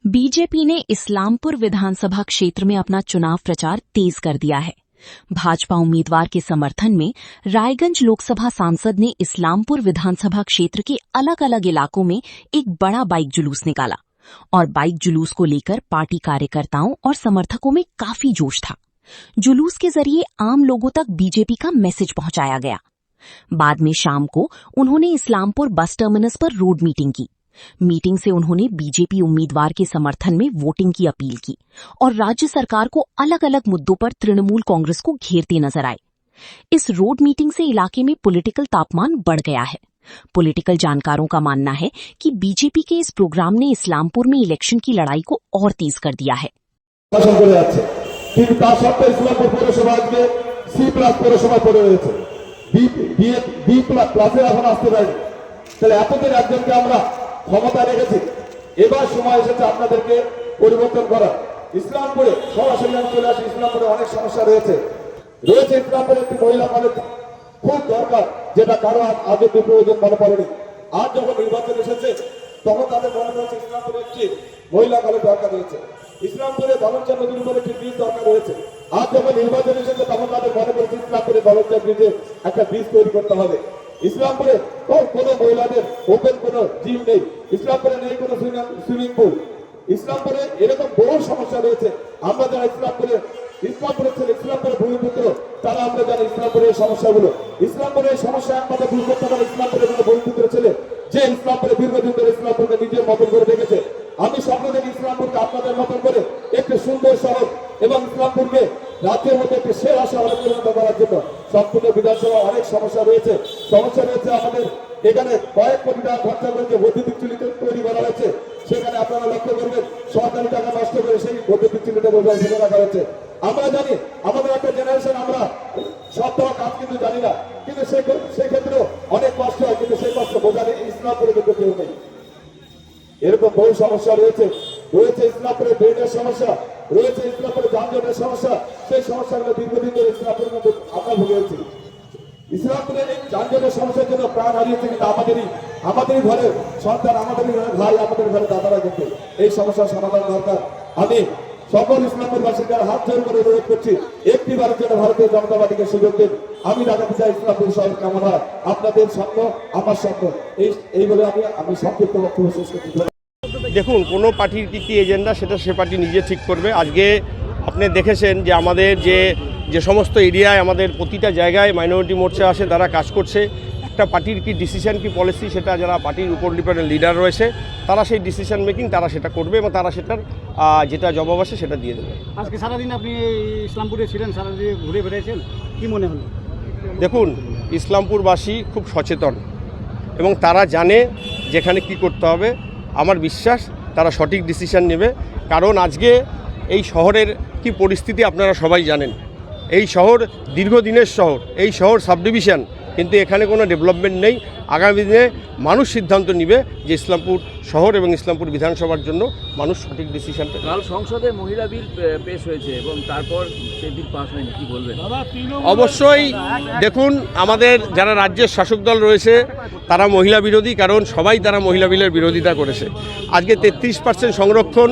BJP ने इस्लामपुर विधानसभा क्षेत्र में अपना चुनाव प्रचार तेज कर दिया है। भाजपा उम्मीदवार के समर्थन में रायगंज लोकसभा सांसद ने इस्लामपुर विधानसभा क्षेत्र के अलग अलग इलाकों में एक बड़ा बाइक जुलूस निकाला और बाइक जुलूस को लेकर पार्टी कार्यकर्ताओं और समर्थकों में काफी जोश था। जुलूस के जरिए आम लोगों तक बीजेपी का मैसेज पहुंचाया गया। बाद में शाम को उन्होंने इस्लामपुर बस टर्मिनस पर रोड मीटिंग की। मीटिंग से उन्होंने बीजेपी उम्मीदवार के समर्थन में वोटिंग की अपील की और राज्य सरकार को अलग अलग मुद्दों पर तृणमूल कांग्रेस को घेरते नजर आए। इस रोड मीटिंग से इलाके में पॉलिटिकल तापमान बढ़ गया है। पॉलिटिकल जानकारों का मानना है कि बीजेपी के इस प्रोग्राम ने इस्लामपुर में इलेक्शन की लड़ाई को और तेज कर दिया है। ক্ষমতা রেখেছি, এবার সময় এসেছে আপনাদেরকে পরিবর্তন করা। ইসলামপুরে সরাসরি চলে আসে। ইসলামপুরে অনেক সমস্যা রয়েছে। ইসলামপুরে একটি মহিলা কলেজ খুব দরকার, যেটা কারো আগে প্রয়োজন মনে পড়েনি। আজ যখন নির্বাচন এসেছে তখন তাদের মনে হয়েছে ইসলামপুরে একটি মহিলা কলেজ দরকার রয়েছে। ইসলামপুরে দলঞ্চা নদীর উপরে একটি ব্রিজ দরকার রয়েছে। আজ যখন নির্বাচন এসেছে তখন তাদের মনে পড়েছে ইসলামপুরে দলঞ্চা ব্রিজে একটা ব্রিজ তৈরি করতে হবে। ইসলামপুরে কোনো মহিলাদের ওপেন কোনো জিম নেই। ইসলামপুরে নেই কোনো সুইমিং পুল। ইসলামপুরে এরকম বহু সমস্যা রয়েছে। আমরা যারা ইসলামপুরের ছেলে, ইসলামপুরের ভূমিপুত্র, তারা আমরা জানি ইসলামপুরের সমস্যাগুলো। ইসলামপুরের সমস্যা একমাত্র দূর করতে পারে ইসলামপুরের কোনো ভূমিপুত্র ছেলে, যে ইসলামপুরে দীর্ঘদিন ধরে ইসলামপুরকে নিজের মতন করে রেখেছে। আমি স্বপ্ন দেখি ইসলামপুরকে আপনাদের মতন করে একটি সুন্দর শহর এবং ইসলামপুরকে রাজ্যের মধ্যে একটি সেরা শহরে পরিণত করার জন্য। সম্পূর্ণ বিধানসভা অনেক সমস্যা রয়েছে। আমাদের এখানে কয়েক কোটি টাকা খরচা করেছে বৈদ্যুতিক চুল্লি তৈরি করা হয়েছে। সেখানে আপনারা লক্ষ্য করবেন সরকারি টাকা নষ্ট করে সেই বৈদ্যুতিক চুল্লিটা বোঝায় ফেলে রাখা হয়েছে। আমরা জানি আমাদের একটা জেনারেশন, আমরা সব দেওয়া কাজ কিন্তু জানি না, কিন্তু সেক্ষেত্রেও অনেক কষ্ট হয়, কিন্তু সেই কষ্ট বোঝালে ইসলামপুরে কিন্তু কেউ নেই। এরকম বহু সমস্যা রয়েছে। ইসলামপুরে ড্রেনের সমস্যা রয়েছে, ইসলামপুরে যানজটের সমস্যা। সেই সমস্যাগুলো দীর্ঘদিন ধরে ইসলামপুরের মধ্যে আমরা ভুগেছি। ইসলামপুরের এই যানজটের সমস্যার জন্য প্রাণ হারিয়েছে কিন্তু আমাদেরই ঘরের সন্তান, আমাদেরই ঘরের ভাই, আমাদের ঘরের দাদারা। কিন্তু এই সমস্যার সমাধান দরকার। আমি সকল ইসলামপুরবাসীর কাছে হাত জোর করে অনুরোধ করছি, একটিবারের জন্য ভারতীয় জনতা পার্টিকে সুযোগ দিন। আমি দেখাতে চাই ইসলামপুর শহর কেমন হয়। আপনাদের স্বপ্ন আমার স্বপ্ন। এই বলে আমি সংক্ষিপ্ত বক্তব্য শেষ করতে চাই। দেখুন, কোনো পার্টির কী এজেন্ডা সেটা সে পার্টি নিজে ঠিক করবে। আজকে আপনি দেখেছেন যে আমাদের যে সমস্ত এরিয়ায় আমাদের প্রতিটা জায়গায় মাইনরিটি মোর্চা আসে, তারা কাজ করছে। একটা পার্টির কি ডিসিশন, কি পলিসি, সেটা যারা পার্টির উপর ডিপেন্ডেন্ট লিডার রয়েছে তারা সেই ডিসিশন মেকিং তারা সেটা করবে এবং তারা সেটার যেটা জবাব আসে সেটা দিয়ে দেবে। আজকে সারাদিন আপনি ইসলামপুরে ছিলেন, সারাদিন ঘুরে বেড়িয়েছেন, কি মনে হলো? দেখুন, ইসলামপুরবাসী খুব সচেতন এবং তারা জানে যেখানে কি করতে হবে। আমার বিশ্বাস তারা সঠিক ডিসিশন নেবে। কারণ আজকে এই শহরের কি পরিস্থিতি আপনারা সবাই জানেন। এই শহর দীর্ঘদিনের শহর, এই শহর সাব ডিভিশন, কিন্তু এখানে কোনো ডেভেলপমেন্ট নেই। আগামী দিনে মানুষ সিদ্ধান্ত নেবে যে ইসলামপুর শহর এবং ইসলামপুর বিধানসভার জন্য মানুষ সঠিক ডিসিশনটা। কাল সংসদে মহিলা বিল পেশ হয়েছে এবং তারপর সেই বিল পাস হয়নি, কি বলবেন? অবশ্যই দেখুন, আমাদের যারা রাজ্যের শাসক দল রয়েছে তারা মহিলা বিরোধী, কারণ সবাই তারা মহিলা বিলের বিরোধিতা করেছে। আজকে 33% সংরক্ষণ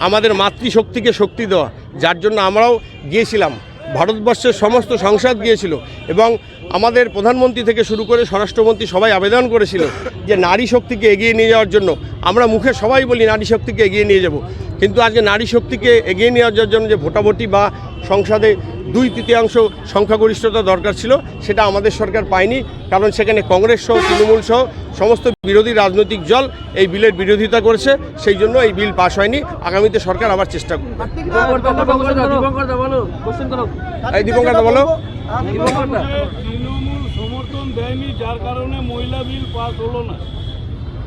আমাদের মাতৃশক্তিকে শক্তি দেওয়া, যার জন্য আমরাও গিয়েছিলাম। ভারতবর্ষের সমস্ত সংসদ গিয়েছিল এবং আমাদের প্রধানমন্ত্রী থেকে শুরু করে স্বরাষ্ট্রমন্ত্রী সবাই আবেদন করেছিল যে নারী শক্তিকে এগিয়ে নিয়ে যাওয়ার জন্য। আমরা মুখে সবাই বলি নারী শক্তিকে এগিয়ে নিয়ে যাব, কিন্তু আজকে নারী শক্তিকে এগিয়ে নিয়ে যাওয়ার জন্য যে ভোটাভুটি বা সংসদে 2/3 সংখ্যাগরিষ্ঠতা দরকার ছিল, সেটা আমাদের সরকার পায়নি। কারণ সেখানে কংগ্রেস সহ তৃণমূল সহ সমস্ত বিরোধী রাজনৈতিক দল এই বিলের বিরোধিতা করেছে। সেই জন্য এই বিল পাস হয়নি। আগামীতে সরকার আবার চেষ্টা করবে। দীপঙ্কর দা বলো। তৃণমূল সমর্থন দেয়নি, যার কারণে মহিলা বিল পাস হলো না।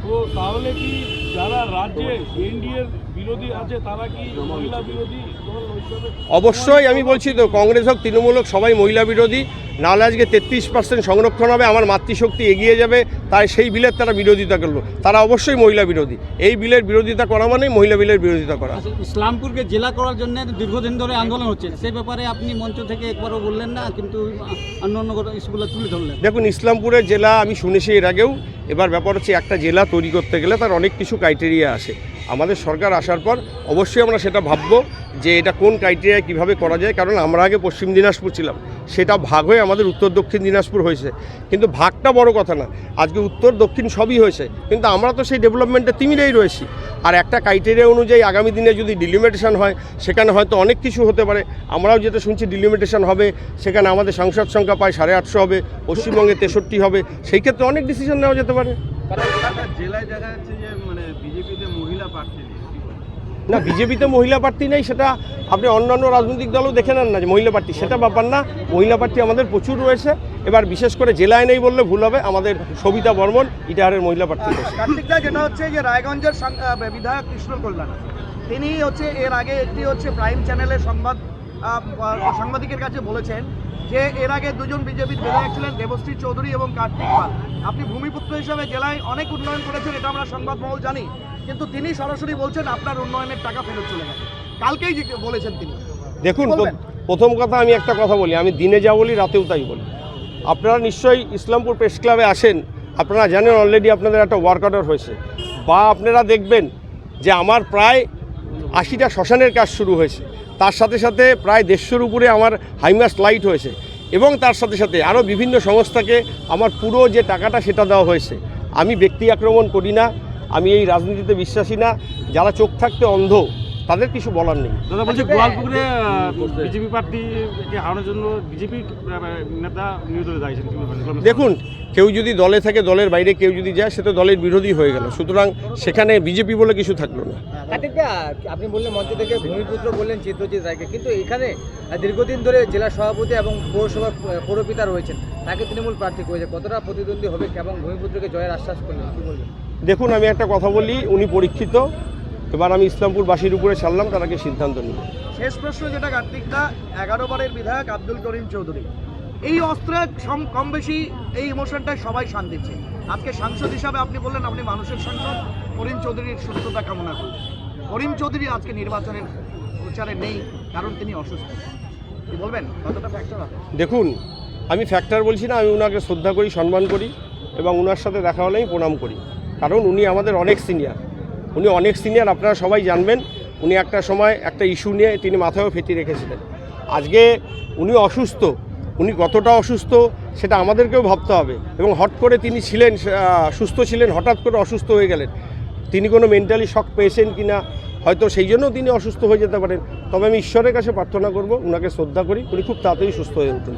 তো তাহলে কি যারা রাজ্যে এনডিএর বিরোধী আছে তারা কি মহিলা বিরোধী দল হিসাবে? অবশ্যই আমি বলছি তো, কংগ্রেস হোক তৃণমূল হোক সবাই মহিলা বিরোধী। নাহলে আজকে 33% সংরক্ষণ হবে, আমার মাতৃশক্তি এগিয়ে যাবে, তাই সেই বিলের তারা বিরোধিতা করলো। তারা অবশ্যই মহিলা বিরোধী। এই বিলের বিরোধিতা করা মানে মহিলা বিলের বিরোধিতা করা। ইসলামপুরকে জেলা করার জন্য দীর্ঘদিন ধরে আন্দোলন হচ্ছে, সেই ব্যাপারে আপনি মঞ্চ থেকে একবারও বললেন না, কিন্তু অন্য ইস্যুগুলো তুলে ধরলেন। দেখুন, ইসলামপুরের জেলা আমি শুনেছি এর আগেও। এবার ব্যাপার হচ্ছে একটা জেলা তৈরি করতে গেলে তার অনেক কিছু ক্রাইটেরিয়া আছে। আমাদের সরকার আসার পর অবশ্যই আমরা সেটা ভাববো যে এটা কোন ক্রাইটেরিয়ায় কীভাবে করা যায়, কারণ আমরা আগে পশ্চিম দিনাজপুর ছিলাম, সেটা ভাগ হয়ে আমাদের উত্তর দক্ষিণ দিনাজপুর হয়েছে, কিন্তু ভাগটা বড় কথা না, আজকে উত্তর দক্ষিণ সবই হয়েছে, কিন্তু আমরা তো সেই ডেভেলপমেন্টের তিমিরেই রয়েছি। আর একটা ক্রাইটেরিয়া অনুযায়ী আগামী দিনে যদি ডিলিমিটেশন হয় সেখানে হয়তো অনেক কিছু হতে পারে। আমরাও যেটা শুনছি ডিলিমিটেশন হবে, সেখানে আমাদের সংসদ সংখ্যা প্রায় 850 হবে, পশ্চিমবঙ্গে 63 হবে, সেই ক্ষেত্রে অনেক ডিসিশন নেওয়া যেতে পারে। জেলায় দেখা যাচ্ছে যে মানে বিজেপিতে মহিলা প্রার্থী না, বিজেপিতে মহিলা প্রার্থী নেই, সেটা আপনি অন্যান্য রাজনৈতিক দলও দেখে নেন না যে মহিলা প্রার্থী, সেটা ব্যাপার না। মহিলা প্রার্থী আমাদের প্রচুর রয়েছে, এবার বিশেষ করে জেলায় নেই বললে ভুল হবে, আমাদের সবিতা বর্মন ইটাহারের মহিলা প্রার্থী রয়েছে। কার্তিকদা, যেটা হচ্ছে যে রায়গঞ্জের বিধায়ক কৃষ্ণ কল্যাণ, তিনি হচ্ছে এর আগে একটি হচ্ছে প্রাইম চ্যানেলের সাংবাদিকের কাছে বলেছেন যে এর আগে দুজন বিজেপির বিধায়ক ছিলেন, দেবশ্রী চৌধুরী এবং কার্তিক পাল। আপনি ভূমিপুত্র হিসাবে জেলায় অনেক উন্নয়ন করেছেন, এটা আমরা সংবাদ মহল জানি, কিন্তু তিনি সরাসরি বলছেন আপনার উন্নয়নের টাকা ফেরত চলে গেছে, কালকেই বলেছেন তিনি। দেখুন, প্রথম কথা আমি একটা কথা বলি, আমি দিনে যা বলি রাতেও তাই বলি। আপনারা নিশ্চয়ই ইসলামপুর প্রেস ক্লাবে আসেন, আপনারা জানেন অলরেডি আপনাদের একটা ওয়ার্ক অর্ডার হয়েছে, বা আপনারা দেখবেন যে আমার প্রায় 80টা শ্মশানের কাজ শুরু হয়েছে, তার সাথে সাথে প্রায় 150-এর উপরে আমার হাইমাস্ট লাইট হয়েছে, এবং তার সাথে সাথে আরও বিভিন্ন সংস্থাকে আমার পুরো যে টাকাটা সেটা দেওয়া হয়েছে। আমি ব্যক্তি আক্রমণ করি না, আমি এই রাজনীতিতে বিশ্বাসী না, যারা চোখ থাকতে অন্ধ তাদের কিছু বলার নেই। দাদা বলছি, গোয়ালপুরে বিজেপি প্রার্থীকে হারানোর জন্য বিজেপি নেতা নিয়োজিত যাচ্ছেন। দেখুন, কেউ যদি দলে থাকে, দলের বাইরে কেউ যদি যায়, সে তো দলের বিরোধী হয়ে গেল, সুতরাং সেখানে বিজেপি বলে কিছু থাকলো না। আপনি বললেন মঞ্চ থেকে ভূমিপুত্র বললেন চিত্রজিৎ রায়কে, কিন্তু এখানে দীর্ঘদিন ধরে জেলা সভাপতি এবং পৌরসভার পৌরপিতা রয়েছেন, তাকে তৃণমূল প্রার্থী করেছে, কতটা প্রতিদ্বন্দ্বী হবে এবং ভূমিপুত্রকে জয়ের আশ্বাস করলেন, কি বলবেন? দেখুন, আমি একটা কথা বলি, উনি পরীক্ষিত, এবার আমি ইসলামপুরবাসীর উপরে ছাড়লাম, তারা কি সিদ্ধান্ত নিল। শেষ প্রশ্ন যেটা কার্তিকদা, 11 বারের বিধায়ক আব্দুল করিম চৌধুরী, এই অস্ত্রে কম বেশি এই ইমোশনটায় সবাই শান দিচ্ছে। আজকে সাংসদ হিসাবে আপনি বললেন আপনি মানুষের সাংসদ, করিম চৌধুরীর সুস্থতা কামনা করলেন। করিম চৌধুরী আজকে নির্বাচনের প্রচারে নেই কারণ তিনি অসুস্থ, কি বলবেন, কতটা ফ্যাক্টর আছে? দেখুন, আমি ফ্যাক্টর বলছি না, আমি ওনাকে শ্রদ্ধা করি, সম্মান করি, এবং ওনার সাথে দেখা হলে আমি প্রণাম করি, কারণ উনি আমাদের অনেক সিনিয়র, আপনারা সবাই জানবেন। উনি একটা সময় একটা ইস্যু নিয়ে তিনি মাথায়ও ফেটি রেখেছিলেন। আজকে উনি অসুস্থ, উনি কতটা অসুস্থ সেটা আমাদেরকেও ভাবতে হবে, এবং হট করে তিনি ছিলেন সুস্থ ছিলেন, হঠাৎ করে অসুস্থ হয়ে গেলেন, তিনি কোনো মেন্টালি শক পেয়েছেন কি না, হয়তো সেই জন্য তিনি অসুস্থ হয়ে যেতে পারেন। তবে আমি ঈশ্বরের কাছে প্রার্থনা করব, ওনাকে শ্রদ্ধা করি, উনি খুব তাড়াতাড়ি সুস্থ হয়ে উঠুন।